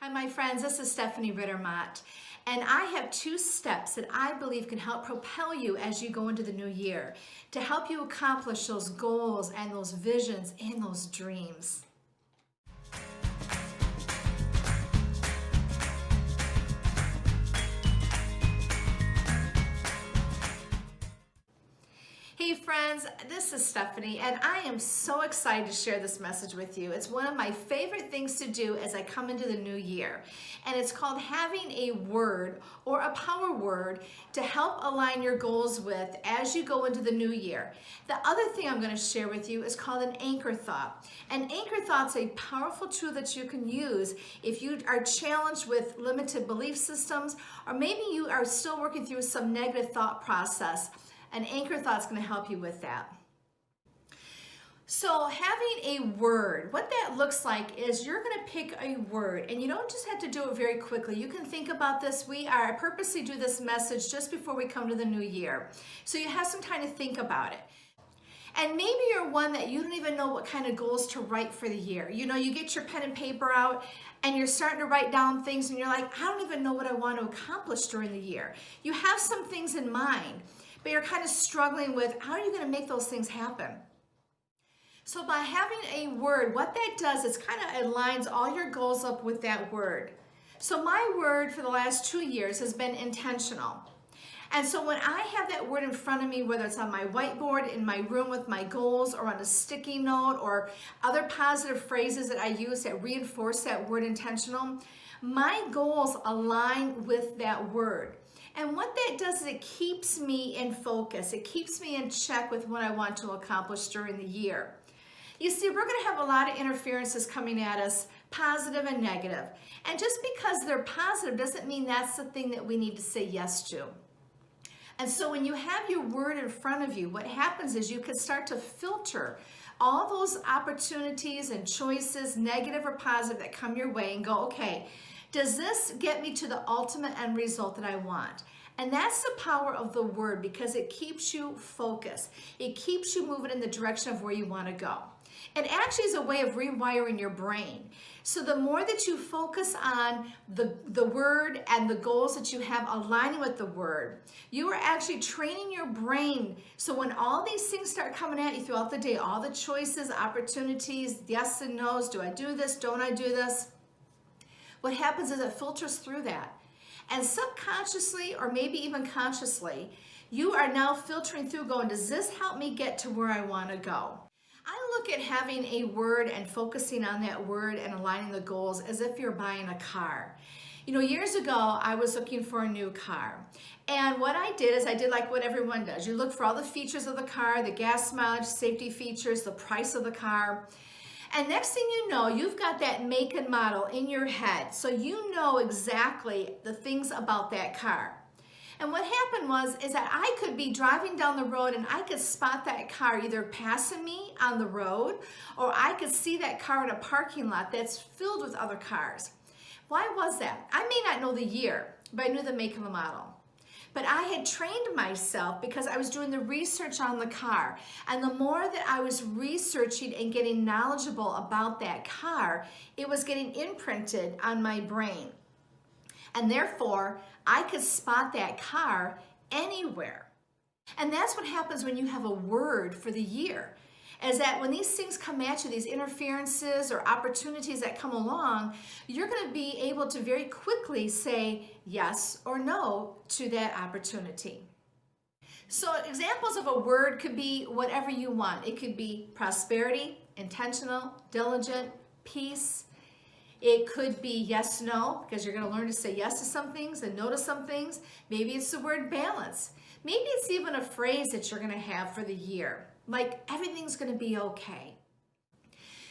Hi, my friends, this is Stephanie Rittermott, and I have 2 steps that I believe can help propel you as you go into the new year to help you accomplish those goals and those visions and those dreams. Hey friends, this is Stephanie, and I am so excited to share this message with you. It's one of my favorite things to do as I come into the new year, and it's called having a word or a power word to help align your goals with as you go into the new year. The other thing I'm going to share with you is called an anchor thought. An anchor thought's a powerful tool that you can use if you are challenged with limited belief systems, or maybe you are still working through some negative thought process. An anchor thought is going to help you with that. So having a word, what that looks like is you're going to pick a word, and you don't just have to do it very quickly. You can think about this. I purposely do this message just before we come to the new year. So you have some time to think about it. And maybe you're one that you don't even know what kind of goals to write for the year. You know, you get your pen and paper out and you're starting to write down things and you're like, I don't even know what I want to accomplish during the year. You have some things in mind, but you're kind of struggling with how are you going to make those things happen? So by having a word, what that does is kind of aligns all your goals up with that word. So my word for the last 2 years has been intentional. And so when I have that word in front of me, whether it's on my whiteboard, in my room with my goals, or on a sticky note, or other positive phrases that I use that reinforce that word intentional, my goals align with that word. And what that does is it keeps me in focus. It keeps me in check with what I want to accomplish during the year. You see, we're going to have a lot of interferences coming at us, positive and negative. And just because they're positive doesn't mean that's the thing that we need to say yes to. And so when you have your word in front of you, what happens is you can start to filter all those opportunities and choices, negative or positive, that come your way and go, okay, does this get me to the ultimate end result that I want? And that's the power of the word, because it keeps you focused. It keeps you moving in the direction of where you want to go. It actually is a way of rewiring your brain. So the more that you focus on the word and the goals that you have aligning with the word, you are actually training your brain. So when all these things start coming at you throughout the day, all the choices, opportunities, yes and no's, do I do this, don't I do this? What happens is it filters through that. And subconsciously, or maybe even consciously, you are now filtering through going, does this help me get to where I want to go? I look at having a word and focusing on that word and aligning the goals as if you're buying a car. You know, years ago, I was looking for a new car. And what I did is I did like what everyone does. You look for all the features of the car, the gas mileage, safety features, the price of the car. And next thing you know, you've got that make and model in your head. So you know exactly the things about that car. And what happened is that I could be driving down the road and I could spot that car either passing me on the road, or I could see that car in a parking lot that's filled with other cars. Why was that? I may not know the year, but I knew the make and the model. But I had trained myself because I was doing the research on the car. And the more that I was researching and getting knowledgeable about that car, it was getting imprinted on my brain. And therefore, I could spot that car anywhere. And that's what happens when you have a word for the year, is that when these things come at you, these interferences or opportunities that come along, you're going to be able to very quickly say yes or no to that opportunity. So examples of a word could be whatever you want. It could be prosperity, intentional, diligent, peace. It could be yes, no, because you're going to learn to say yes to some things and no to some things. Maybe it's the word balance. Maybe it's even a phrase that you're going to have for the year, like everything's going to be okay.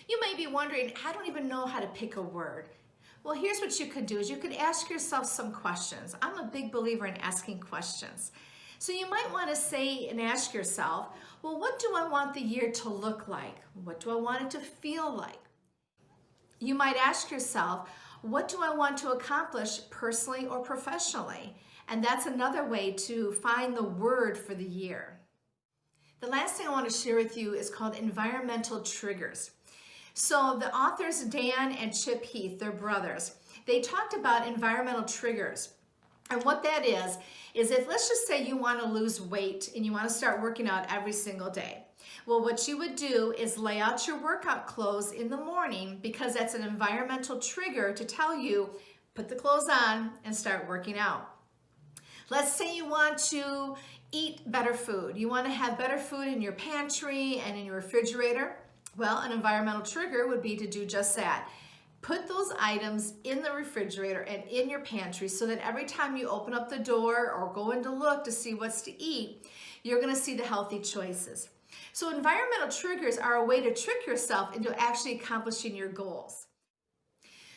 You may be wondering, I don't even know how to pick a word. Well, here's what you could do is you could ask yourself some questions. I'm a big believer in asking questions. So you might want to say and ask yourself, well, what do I want the year to look like? What do I want it to feel like? You might ask yourself, what do I want to accomplish personally or professionally? And that's another way to find the word for the year. The last thing I want to share with you is called environmental triggers. So the authors, Dan and Chip Heath, they're brothers. they talked about environmental triggers. And what that is if, let's just say, you want to lose weight and you want to start working out every single day. Well, what you would do is lay out your workout clothes in the morning, because that's an environmental trigger to tell you, put the clothes on and start working out. Let's say you want to eat better food. You want to have better food in your pantry and in your refrigerator. Well, an environmental trigger would be to do just that. Put those items in the refrigerator and in your pantry so that every time you open up the door or go in to look to see what's to eat, you're going to see the healthy choices. So environmental triggers are a way to trick yourself into actually accomplishing your goals.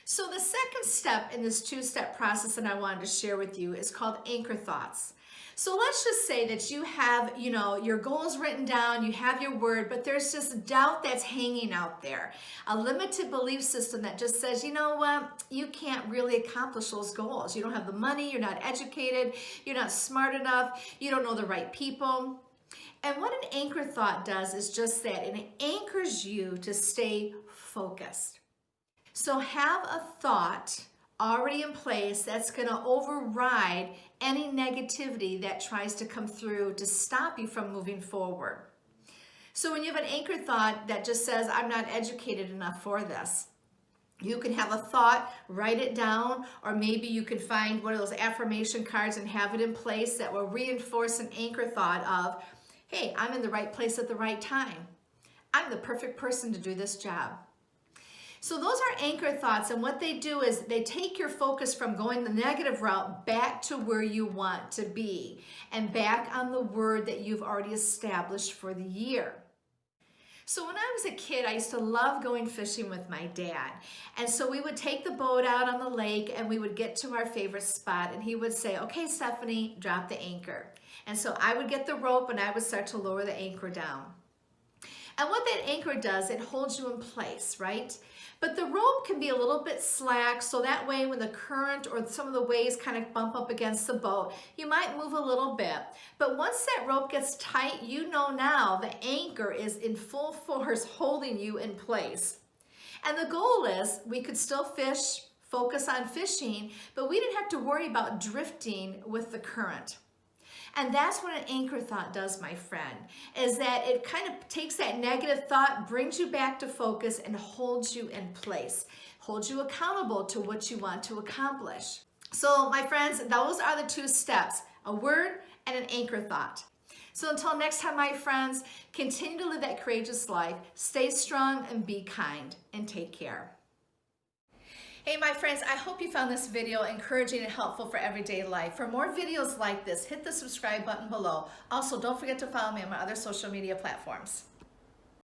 So the second step in this two-step process that I wanted to share with you is called anchor thoughts. So let's just say that you have, your goals written down, you have your word, but there's just doubt that's hanging out there. A limited belief system that just says, you know what, you can't really accomplish those goals. You don't have the money, you're not educated, you're not smart enough, you don't know the right people. And what an anchor thought does is just that. It anchors you to stay focused. So have a thought already in place that's going to override any negativity that tries to come through to stop you from moving forward. So when you have an anchor thought that just says, I'm not educated enough for this, you can have a thought, write it down, or maybe you can find one of those affirmation cards and have it in place that will reinforce an anchor thought of, hey, I'm in the right place at the right time. I'm the perfect person to do this job. So those are anchor thoughts, and what they do is they take your focus from going the negative route back to where you want to be and back on the word that you've already established for the year. So when I was a kid, I used to love going fishing with my dad. And so we would take the boat out on the lake and we would get to our favorite spot, and he would say, okay, Stephanie, drop the anchor. And so I would get the rope and I would start to lower the anchor down. And what that anchor does, it holds you in place, right? But the rope can be a little bit slack, so that way when the current or some of the waves kind of bump up against the boat, you might move a little bit. But once that rope gets tight, you know now the anchor is in full force holding you in place. And the goal is we could still fish, focus on fishing, but we didn't have to worry about drifting with the current. And that's what an anchor thought does, my friend, is that it kind of takes that negative thought, brings you back to focus, and holds you in place, holds you accountable to what you want to accomplish. So, my friends, those are the two steps, a word and an anchor thought. So until next time, my friends, continue to live that courageous life, stay strong and be kind, and take care. Hey my friends, I hope you found this video encouraging and helpful for everyday life. For more videos like this, hit the subscribe button below. Also, don't forget to follow me on my other social media platforms.